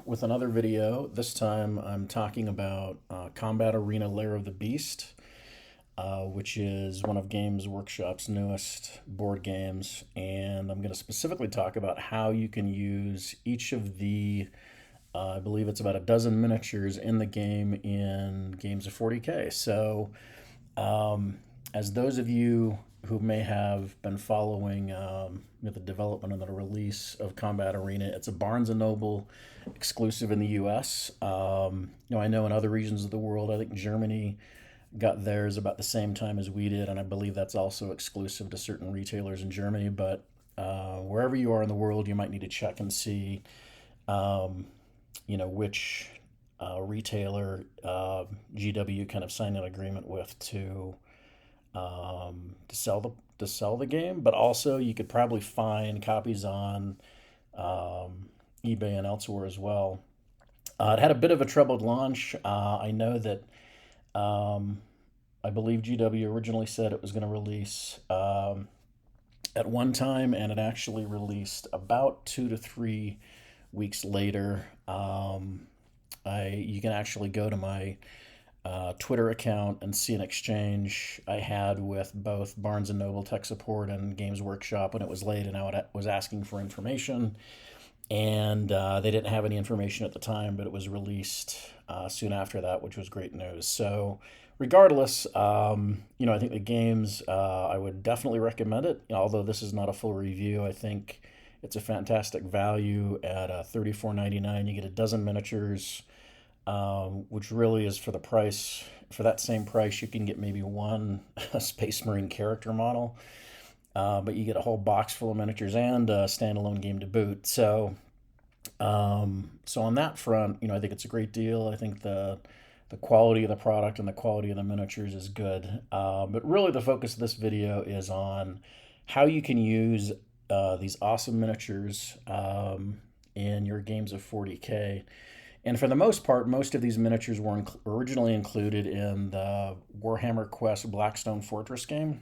with another video. This time I'm talking about Combat Arena Lair of the Beast, which is one of Games Workshop's newest board games. And I'm going to specifically talk about how you can use each of the, I believe it's about a dozen miniatures in the game in Games of 40K. So, as those of you who may have been following the development and the release of Combat Arena, it's a Barnes& Noble exclusive in the U.S. I know in other regions of the world, I think Germany got theirs about the same time as we did, and I believe that's also exclusive to certain retailers in Germany. But wherever you are in the world, you might need to check and see, which retailer GW kind of signed an agreement with to sell the game. But also, you could probably find copies on eBay and elsewhere as well. It had a bit of a troubled launch. I know that I believe GW originally said it was going to release at one time, and it actually released about 2 to 3 weeks later. You can actually go to my Twitter account and see an exchange I had with both Barnes & Noble tech support and Games Workshop when it was late, and I was asking for information. And they didn't have any information at the time, but it was released soon after that, which was great news. So regardless, I think the games, I would definitely recommend it. Although this is not a full review, I think it's a fantastic value at $34.99. You get a dozen miniatures, which really is for the price. For that same price, you can get maybe one Space Marine character model. But you get a whole box full of miniatures and a standalone game to boot. So on that front, I think it's a great deal. I think the quality of the product and the quality of the miniatures is good. But really, the focus of this video is on how you can use these awesome miniatures in your games of 40K. And for the most part, most of these miniatures were originally included in the Warhammer Quest Blackstone Fortress game.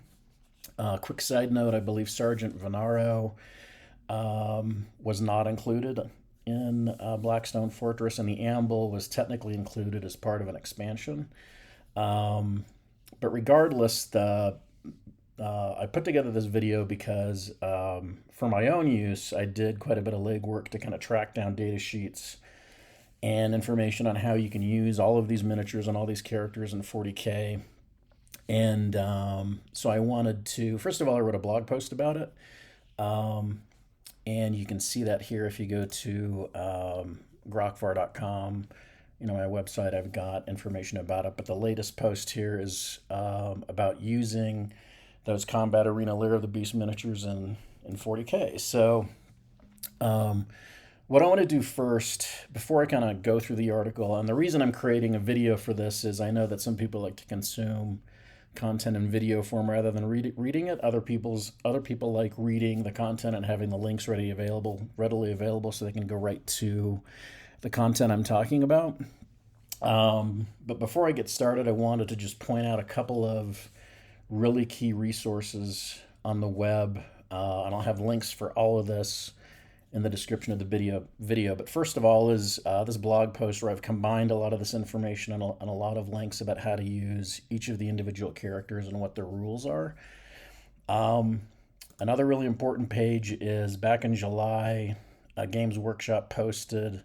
Quick side note, I believe Sergeant Vennaro was not included in Blackstone Fortress, and the Ambull was technically included as part of an expansion. But regardless, I put together this video because for my own use, I did quite a bit of legwork to kind of track down data sheets and information on how you can use all of these miniatures and all these characters in 40K. And so I wanted to, first of all, I wrote a blog post about it. And you can see that here if you go to Gaffar.com, my website, I've got information about it. But the latest post here is about using those Combat Arena Lair of the Beast miniatures in 40K. So what I want to do first, before I kind of go through the article, and the reason I'm creating a video for this is I know that some people like to consume content in video form rather than reading it. Other people like reading the content and having the links readily available so they can go right to the content I'm talking about. But before I get started, I wanted to just point out a couple of really key resources on the web, and I'll have links for all of this in the description of the video. But first of all is this blog post where I've combined a lot of this information and a lot of links about how to use each of the individual characters and what their rules are. Another really important page is back in July, Games Workshop posted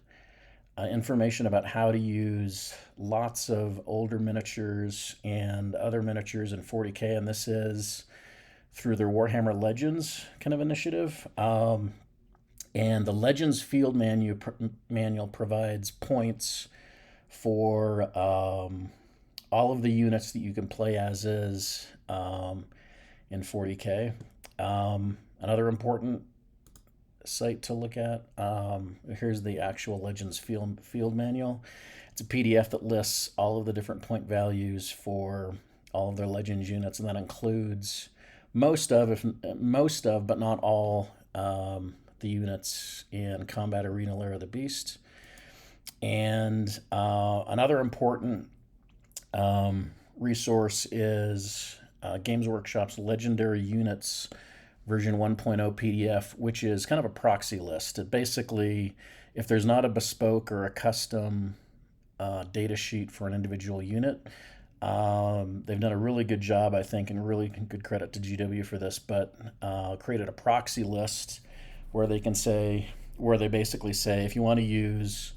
information about how to use lots of older miniatures and other miniatures in 40K, and this is through their Warhammer Legends kind of initiative. And the Legends Field Manual provides points for all of the units that you can play as is in 40K. Another important site to look at, here's the actual Legends Field Manual. It's a PDF that lists all of the different point values for all of their Legends units, and that includes most of, but not all, the units in Combat Arena Lair of the Beast. And another important resource is Games Workshop's Legendary Units version 1.0 PDF, which is kind of a proxy list. It basically if there's not a bespoke or a custom data sheet for an individual unit, they've done a really good job, I think, and really good credit to GW for this, but created a proxy list where they can say, where they basically say, if you want to use,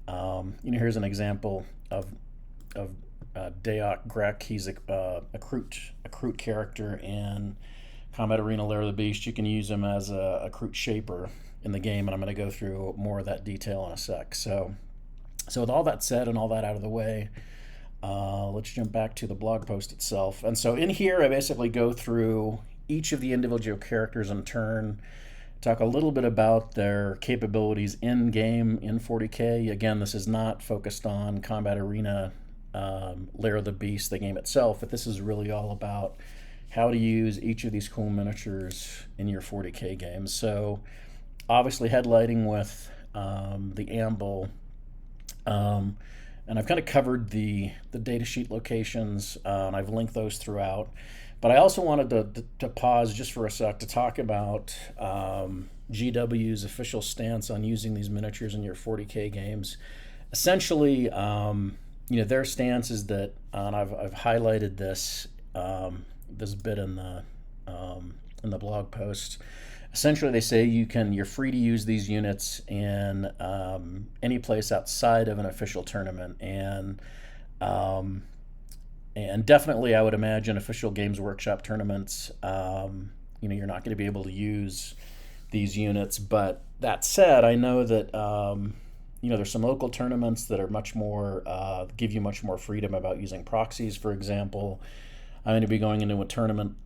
here's an example of Dahyak Grekh. He's a Kroot character in Combat Arena Lair of the Beast. You can use him as a Kroot shaper in the game, and I'm going to go through more of that detail in a sec. So with all that said and all that out of the way, let's jump back to the blog post itself. And so in here, I basically go through each of the individual characters in turn, talk a little bit about their capabilities in game in 40K. Again, this is not focused on Combat Arena Lair of the Beast, the game itself, but this is really all about how to use each of these cool miniatures in your 40K games. So obviously headlighting with the Ambull, and I've kind of covered the datasheet locations, and I've linked those throughout. But I also wanted to pause just for a sec to talk about GW's official stance on using these miniatures in your 40K games. Essentially, their stance is that, and I've highlighted this this bit in the blog post. Essentially, they say you're free to use these units in any place outside of an official tournament, and definitely, I would imagine official Games Workshop tournaments. You're not going to be able to use these units. But that said, I know that there's some local tournaments that are much more give you much more freedom about using proxies. For example, I'm going to be going into a tournament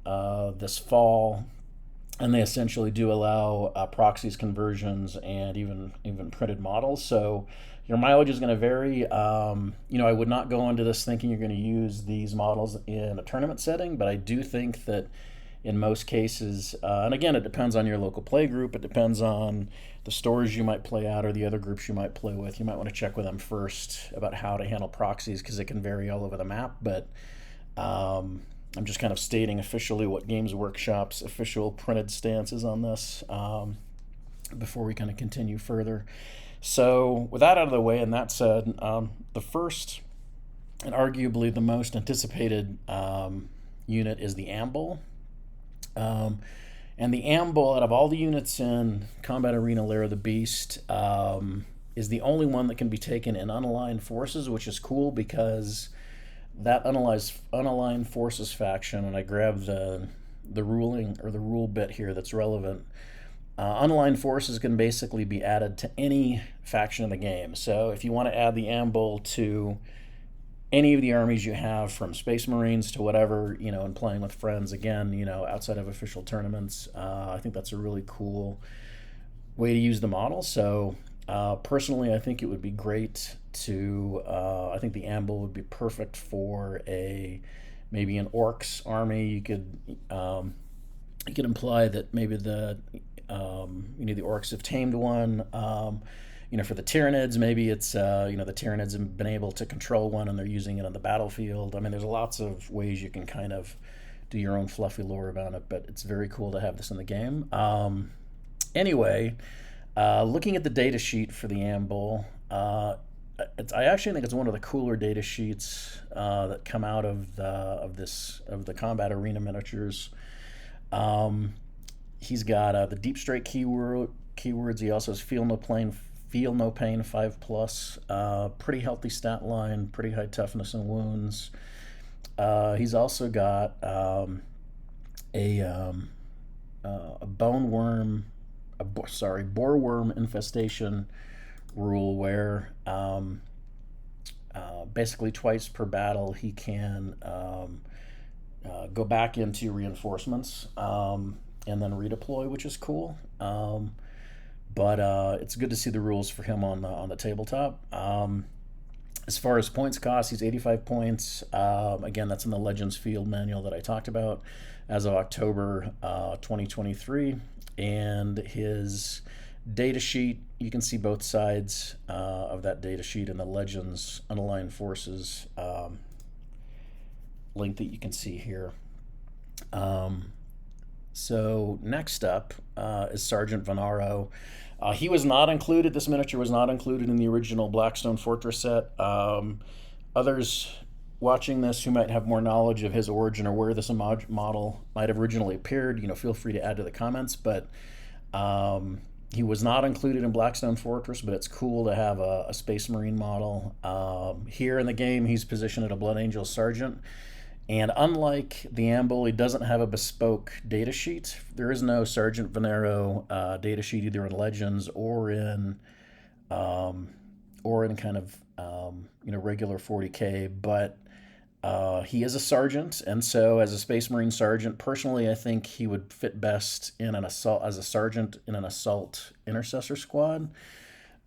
this fall, and they essentially do allow proxies conversions and even printed models. So your mileage is going to vary. I would not go into this thinking you're going to use these models in a tournament setting, but I do think that in most cases, and again, it depends on your local play group, it depends on the stores you might play at or the other groups you might play with. You might want to check with them first about how to handle proxies, because it can vary all over the map. But I'm just kind of stating officially what Games Workshop's official printed stance is on this before we kind of continue further. So with that out of the way, and that said, the first and arguably the most anticipated unit is the Ambull. And the Ambull, out of all the units in Combat Arena Lair of the Beast, is the only one that can be taken in unaligned forces, which is cool because that unaligned forces faction, and I grabbed the ruling or the rule bit here that's relevant. Unaligned forces can basically be added to any faction in the game. So if you want to add the Ambull to any of the armies you have, from Space Marines to whatever, and playing with friends, again, outside of official tournaments, I think that's a really cool way to use the model. So personally, I think it would be great to, I think the Ambull would be perfect for maybe an Orcs army. You could imply that maybe the Orcs have tamed one. For the Tyranids, maybe it's, the Tyranids have been able to control one and they're using it on the battlefield. I mean, there's lots of ways you can kind of do your own fluffy lore about it, but it's very cool to have this in the game. Anyway, looking at the data sheet for the Ambull, I actually think it's one of the cooler data sheets that come out of the Combat Arena miniatures. He's got the Deep Strike keywords. He also has Feel No Pain 5+, pretty healthy stat line, pretty high toughness and wounds. He's also got a boreworm infestation rule where basically twice per battle he can go back into reinforcements and then redeploy, which is cool. But it's good to see the rules for him on the tabletop. As far as points cost, he's 85 points. Again, that's in the Legends Field Manual that I talked about as of October 2023. And his data sheet, you can see both sides of that data sheet in the Legends Unaligned Forces link that you can see here. So next up is Sergeant Vennaro. He was not included. This miniature was not included in the original Blackstone Fortress set. Others watching this who might have more knowledge of his origin or where this model might have originally appeared, feel free to add to the comments. But he was not included in Blackstone Fortress, but it's cool to have a Space Marine model. Here in the game, he's positioned at a Blood Angel Sergeant. And unlike the Ambull, he doesn't have a bespoke datasheet. There is no Sergeant Vennaro datasheet either in Legends or in kind of regular 40K. But he is a sergeant, and so as a Space Marine sergeant, personally, I think he would fit best in an assault as a sergeant in an assault intercessor squad.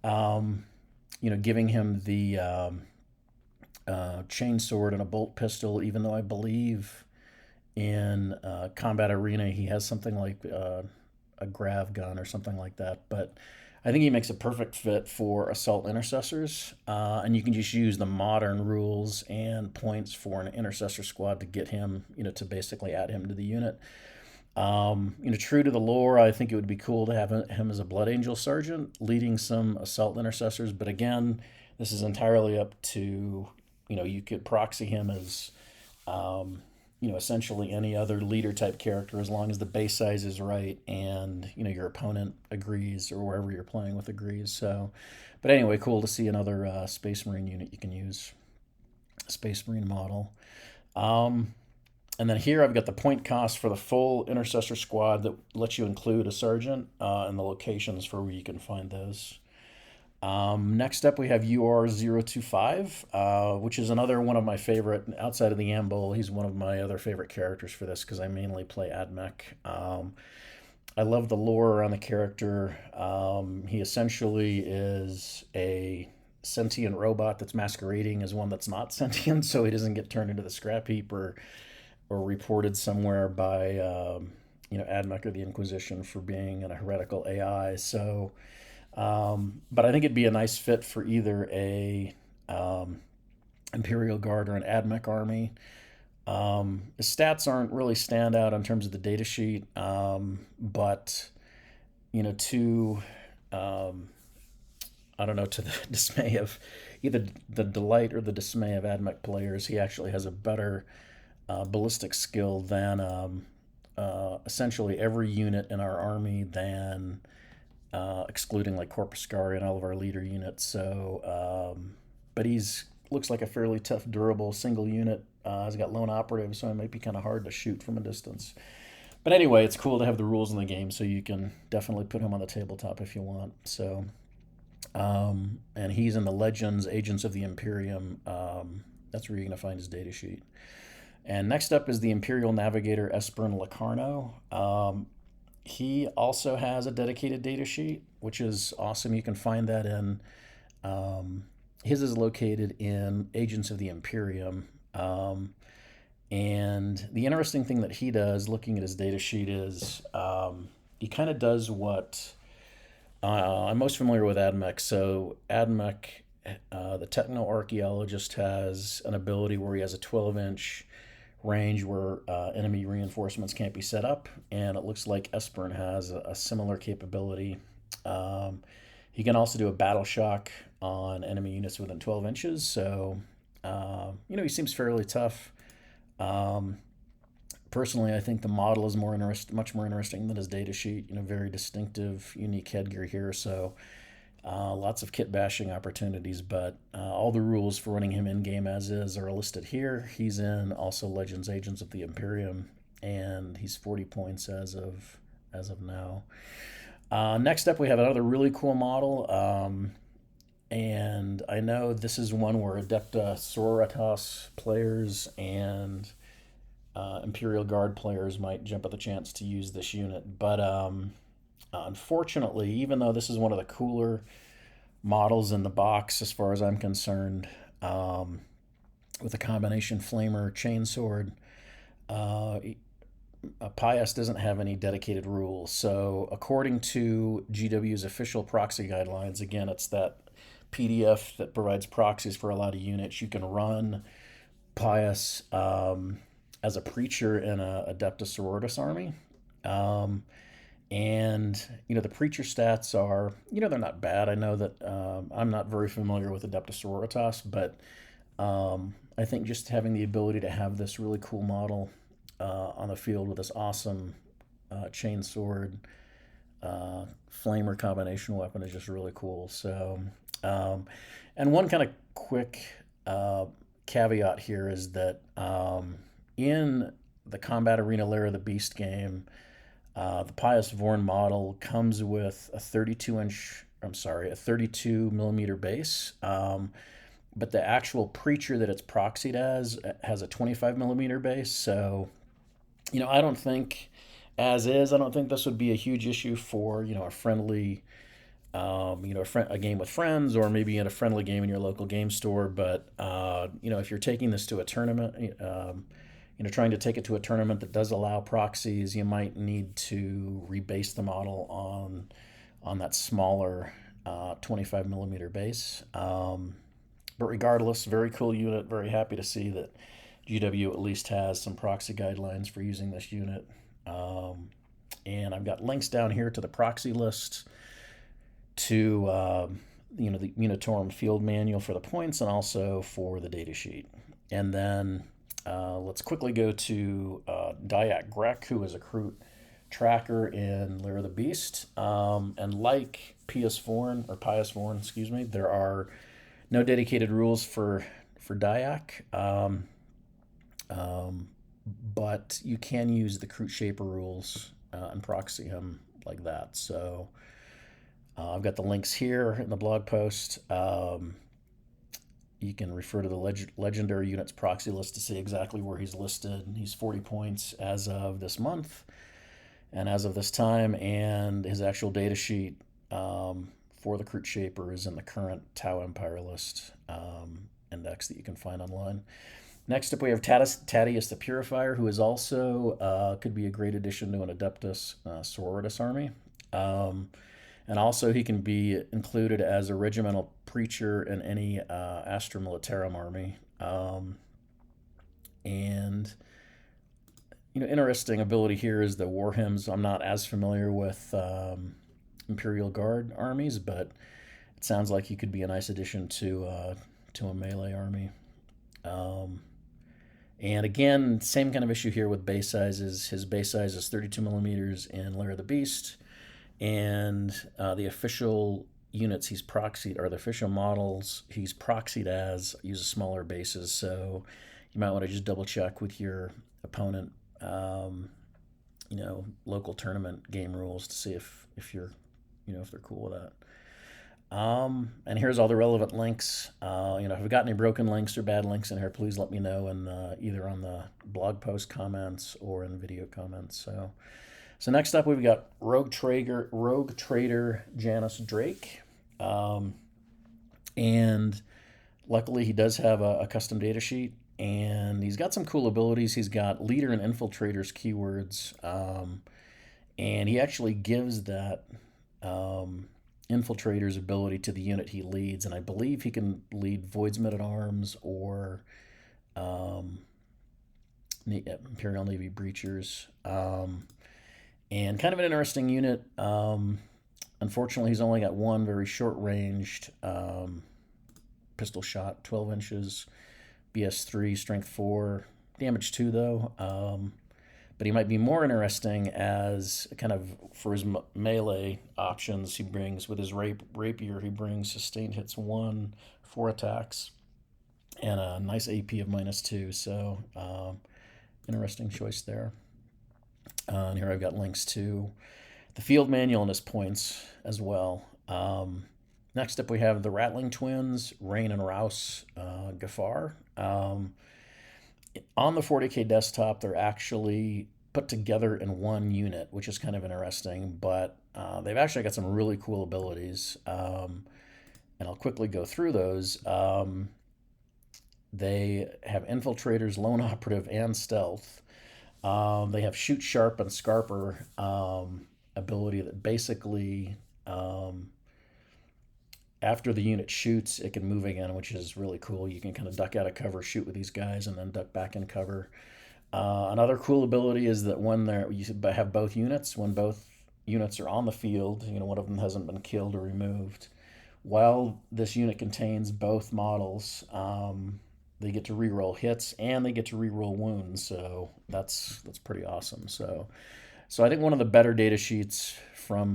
Giving him the chainsword and a bolt pistol, even though I believe in Combat Arena he has something like a grav gun or something like that. But I think he makes a perfect fit for assault intercessors, and you can just use the modern rules and points for an intercessor squad to get him, to basically add him to the unit. True to the lore, I think it would be cool to have him as a Blood Angel Sergeant leading some assault intercessors. But again, this is entirely up to, you could proxy him as, essentially any other leader type character, as long as the base size is right and, your opponent agrees or wherever you're playing with agrees. So, but anyway, cool to see another Space Marine unit you can use, a Space Marine model. And then here I've got the point cost for the full intercessor squad that lets you include a sergeant and the locations for where you can find those. Next up, we have UR025, which is another one of my favorite, outside of the Ambull. He's one of my other favorite characters for this because I mainly play AdMech. I love the lore around the character. He essentially is a sentient robot that's masquerading as one that's not sentient, so he doesn't get turned into the scrap heap or reported somewhere by AdMech or the Inquisition for being an heretical AI. So. But I think it'd be a nice fit for either a Imperial Guard or an AdMech army. His stats aren't really stand out in terms of the data sheet, but to to the dismay of either the delight or the dismay of AdMech players, he actually has a better ballistic skill than essentially every unit in our army than. Excluding like Corpuscari and all of our leader units. So, but he's looks like a fairly tough, durable single unit. He's got lone operative, so it might be kind of hard to shoot from a distance. But anyway, it's cool to have the rules in the game, so you can definitely put him on the tabletop if you want. So, and he's in the Legends Agents of the Imperium. That's where you're going to find his data sheet. And next up is the Imperial Navigator Espern Locarno. He also has a dedicated data sheet, which is awesome. You can find that in, his is located in Agents of the Imperium. And the interesting thing that he does, looking at his data sheet, is he kind of does what I'm most familiar with AdMech. So AdMech, the techno-archaeologist, has an ability where he has a 12-inch range where enemy reinforcements can't be set up, and it looks like Espern has a similar capability. He can also do a battle shock on enemy units within 12 inches, so he seems fairly tough. Personally, I think the model is much more interesting than his data sheet. Very distinctive, unique headgear here, so lots of kit bashing opportunities, but all the rules for running him in game as is are listed here. He's in also Legends Agents of the Imperium, and he's 40 points as of now. Next up, we have another really cool model, and I know this is one where Adepta Sororitas players and Imperial Guard players might jump at the chance to use this unit, but unfortunately, even though this is one of the cooler models in the box as far as I'm concerned, with a combination flamer chainsword, Pious doesn't have any dedicated rules. So according to GW's official proxy guidelines, again, it's that PDF that provides proxies for a lot of units, you can run Pious as a preacher in a Adeptus Sororitas army. And, the preacher stats are, they're not bad. I know that I'm not very familiar with Adeptus Sororitas, but I think just having the ability to have this really cool model on the field with this awesome chain sword, flamer combination weapon is just really cool. So, and one kind of quick caveat here is that in the Combat Arena Lair of the Beast game, the Pious Vorne model comes with a 32 millimeter base. But the actual preacher that it's proxied as has a 25 millimeter base. So, I don't think, I don't think this would be a huge issue for, a friendly, a game with friends, or maybe in a friendly game in your local game store. But, if you're taking this to a tournament, trying to take it to a tournament that does allow proxies, you might need to rebase the model on that smaller 25 millimeter base. But regardless, very cool unit. Very happy to see that GW at least has some proxy guidelines for using this unit. And I've got links down here to the proxy list, to the Ministorum field manual for the points, and also for the datasheet. And then let's quickly go to Dahyak Grekh, who is a Kroot tracker in Lair of the Beast. And like Pious Vorne, excuse me, there are no dedicated rules for Dahyak, but you can use the Kroot Shaper rules and proxy him like that. So I've got the links here in the blog post. You can refer to the legendary units proxy list to see exactly where he's listed. He's 40 points as of this month and as of this time, and his actual data sheet for the Kroot Shaper is in the current Tau Empire list index that you can find online. Next up, we have Taddeus the Purifier, who is also could be a great addition to an Adeptus Sororitas army. And also he can be included as a regimental preacher in any Astra Militarum army. And, interesting ability here is the war hymns. I'm not as familiar with Imperial Guard armies, but it sounds like he could be a nice addition to a melee army. And again, same kind of issue here with base sizes. His base size is 32 millimeters in Lair of the Beast. And the official units he's proxied, or the official models he's proxied as, use smaller bases. So you might want to just double check with your opponent, local tournament game rules to see if you're, if they're cool with that. And here's all the relevant links. If I've got any broken links or bad links in here, please let me know, in either on the blog post comments or in video comments. So next up, we've got Rogue Trader Janus Draik. And luckily, he does have a custom data sheet, and he's got some cool abilities. He's got Leader and Infiltrators keywords, and he actually gives that Infiltrator's ability to the unit he leads, and I believe he can lead Void's Men-at-Arms or Imperial Navy Breachers. And kind of an interesting unit. Unfortunately, he's only got one very short-ranged pistol shot, 12 inches, BS3, strength 4, damage 2, though. But he might be more interesting as kind of for his melee options. He brings, with his rapier, he brings sustained hits 1, 4 attacks, and a nice AP of -2. So interesting choice there. And here I've got links to the field manual and his points as well. Next up, we have the Rattling Twins, Rein and Raus, Gaffar. On the 40K desktop, they're actually put together in one unit, which is kind of interesting, but they've actually got some really cool abilities, and I'll quickly go through those. They have Infiltrators, Lone Operative, and Stealth. They have Shoot Sharp and Scarper ability that basically, after the unit shoots, it can move again, which is really cool. You can kind of duck out of cover, shoot with these guys, and then duck back in cover. Another cool ability is that when you have both units, when both units are on the field, one of them hasn't been killed or removed, while this unit contains both models, they get to reroll hits and they get to reroll wounds. So that's pretty awesome. So I think one of the better data sheets from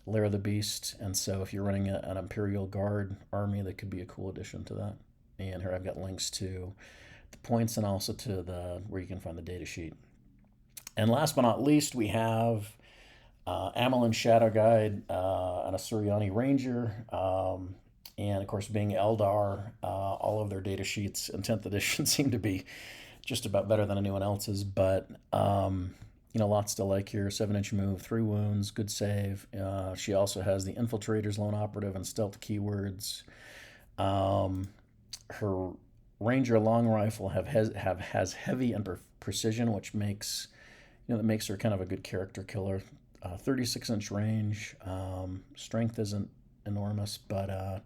Lair of the Beast. And so if you're running an Imperial Guard army, that could be a cool addition to that. And here I've got links to the points and also to the where you can find the data sheet. And last but not least, we have Amallyn Shadow Guide, an Asuryani Ranger, and of course, being Eldar, all of their data sheets in 10th edition seem to be just about better than anyone else's. But lots to like here. 7-inch move, 3 wounds, good save. She also has the Infiltrator's Lone Operative and Stealth keywords. Her Ranger long rifle has heavy and precision, which makes that makes her kind of a good character killer. 36-inch range. Strength isn't enormous, but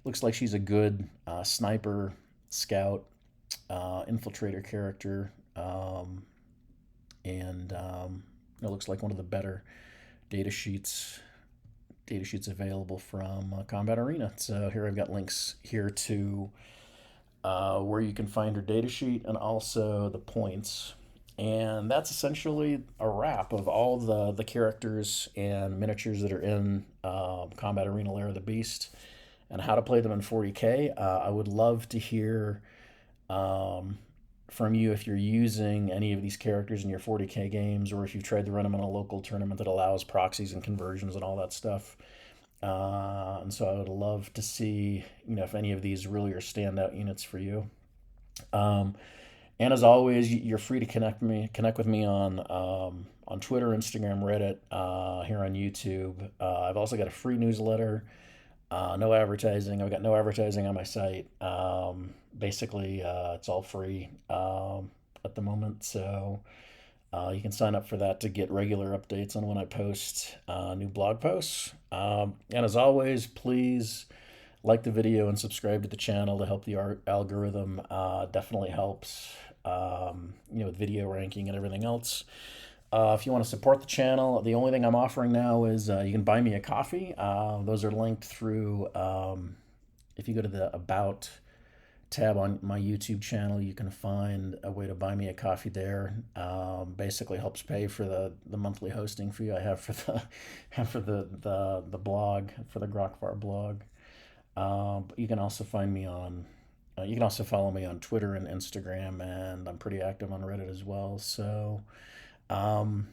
looks like she's a good sniper, scout, infiltrator character, and it looks like one of the better data sheets available from Combat Arena. So here I've got links here to where you can find her data sheet and also the points. And that's essentially a wrap of all the characters and miniatures that are in Combat Arena Lair of the Beast and how to play them in 40K. I would love to hear from you if you're using any of these characters in your 40K games, or if you've tried to run them in a local tournament that allows proxies and conversions and all that stuff. And so I would love to see if any of these really are standout units for you. And as always, you're free to connect with me on Twitter, Instagram, Reddit, here on YouTube. I've also got a free newsletter. No advertising. I've got no advertising on my site. Basically, it's all free at the moment. So you can sign up for that to get regular updates on when I post new blog posts. And as always, please like the video and subscribe to the channel to help the algorithm. Definitely helps, with video ranking and everything else. If you want to support the channel, the only thing I'm offering now is you can buy me a coffee. Those are linked through, if you go to the About tab on my YouTube channel, you can find a way to buy me a coffee there. Basically helps pay for the monthly hosting fee I have for the blog, for the Grekh blog. But you can also find me on, you can also follow me on Twitter and Instagram, and I'm pretty active on Reddit as well. So, and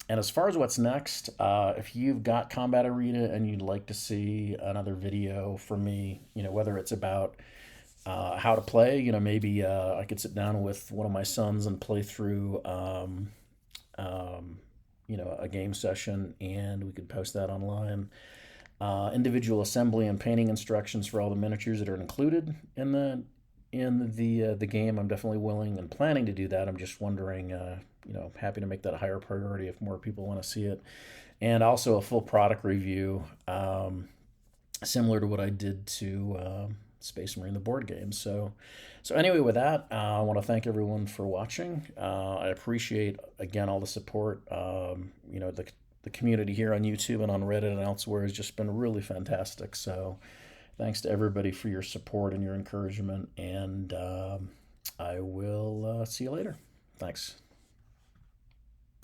as far as what's next, if you've got Combat Arena and you'd like to see another video from me, whether it's about how to play, maybe I could sit down with one of my sons and play through, a game session, and we could post that online. Individual assembly and painting instructions for all the miniatures that are included in the game. I'm definitely willing and planning to do that. I'm just wondering, happy to make that a higher priority if more people want to see it. And also a full product review, similar to what I did to Space Marine the board game. So anyway, with that, I want to thank everyone for watching. I appreciate, again, all the support. The community here on YouTube and on Reddit and elsewhere has just been really fantastic. So thanks to everybody for your support and your encouragement. And I will see you later. Thanks.